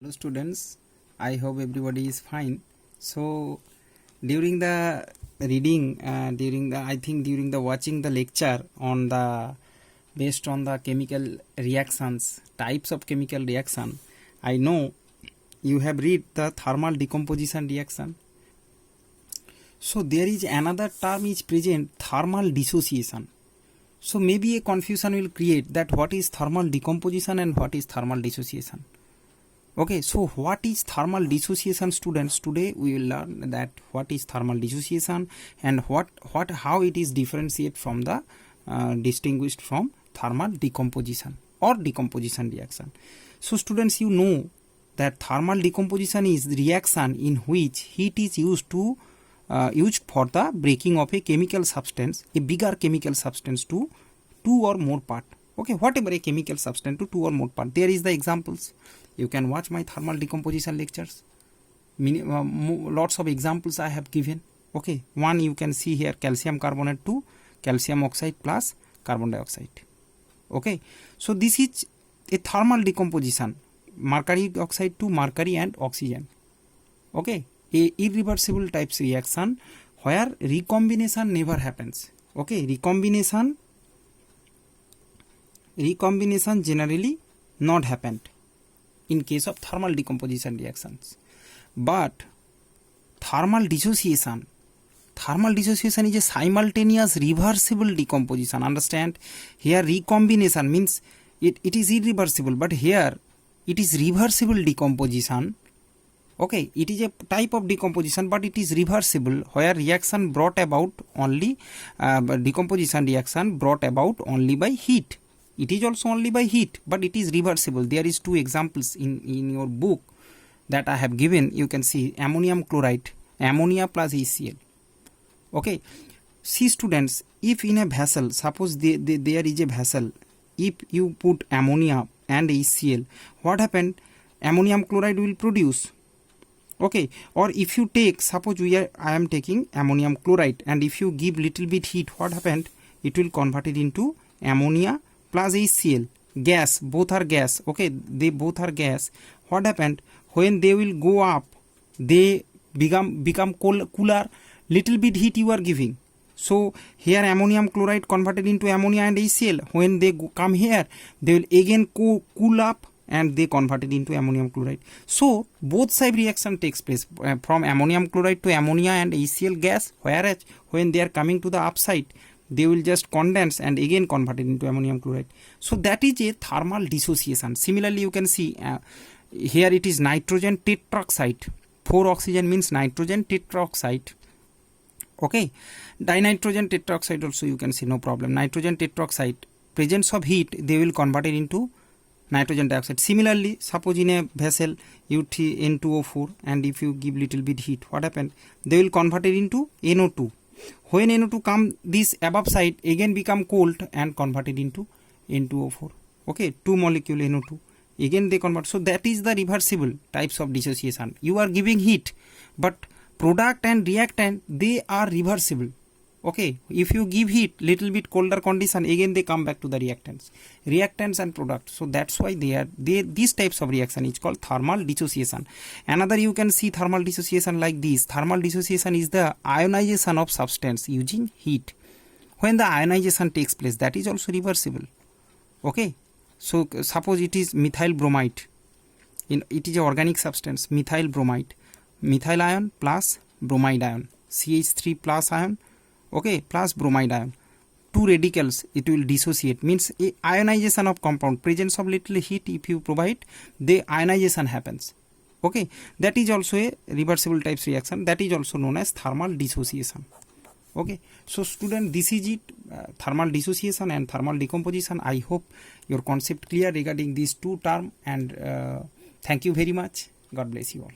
Hello students, I hope everybody is fine. So during the reading, during the watching the lecture on the based on the chemical reactions, types of chemical reaction, I know you have read the thermal decomposition reaction. So there is another term is present, thermal dissociation. So maybe a confusion will create that what is thermal decomposition and what is thermal dissociation. Okay, so what is thermal dissociation, students? Today we will learn that what is thermal dissociation and how it is differentiate from the distinguished from thermal decomposition or decomposition reaction. So students, you know that thermal decomposition is the reaction in which heat is used for the breaking of a chemical substance, a bigger chemical substance to two or more part. Okay, whatever a chemical substance to two or more part. There is the examples. You can watch my thermal decomposition lectures. Lots of examples I have given. Okay, one you can see here, calcium carbonate to calcium oxide plus carbon dioxide. Okay, so this is a thermal decomposition, mercury oxide to mercury and oxygen. Okay, a irreversible types reaction where recombination never happens. Okay, recombination generally not happened in case of thermal decomposition reactions. But thermal dissociation is a simultaneous reversible decomposition. Understand? Here recombination means it is irreversible, but here it is reversible decomposition. Okay, it is a type of decomposition, but it is reversible where reaction brought about only decomposition reaction brought about only by heat. It is also only by heat, but it is reversible. There is two examples in your book that I have given. You can see ammonium chloride, ammonia plus HCl. Okay, see students, if in a vessel, suppose there is a vessel, if you put ammonia and HCl, what happened? Ammonium chloride will produce. Okay, or if you take, suppose I am taking ammonium chloride, and if you give little bit heat, what happened? It will convert it into ammonia plus HCl, gas. Both are gas. Okay, they both are gas. What happened? When they will go up, they become cooler. Little bit heat you are giving. So here ammonium chloride converted into ammonia and HCl. When they come here, they will again cool up and they converted into ammonium chloride. So both side reaction takes place from ammonium chloride to ammonia and HCl gas. Whereas when they are coming to the upside, they will just condense and again convert it into ammonium chloride. So that is a thermal dissociation. Similarly, you can see here it is nitrogen tetroxide. 4 oxygen means nitrogen tetroxide. Okay, dinitrogen tetroxide also you can see, no problem. Nitrogen tetroxide, presence of heat, they will convert it into nitrogen dioxide. Similarly, suppose in a vessel you N2O4, and if you give little bit heat, what happened? They will convert it into NO2. When NO2 come this above side, again become cold and converted into N2O4. Okay, 2 molecule NO2, again they convert. So that is the reversible types of dissociation. You are giving heat, but product and reactant, they are reversible. Okay, if you give heat, little bit colder condition, again they come back to the reactants and product. So that's why these types of reaction is called thermal dissociation. Another you can see thermal dissociation like this. Thermal dissociation is the ionization of substance using heat. When the ionization takes place, that is also reversible. Okay, so suppose it is methyl bromide. It is an organic substance, methyl bromide. Methyl ion plus bromide ion, CH3 plus ion, okay, plus bromide ion. Two radicals, it will dissociate, means a ionization of compound, presence of little heat if you provide, the ionization happens. Okay, that is also a reversible types reaction, that is also known as thermal dissociation. Okay, so student, this is it, thermal dissociation and thermal decomposition. I hope your concept clear regarding these two terms, and thank you very much. God bless you all.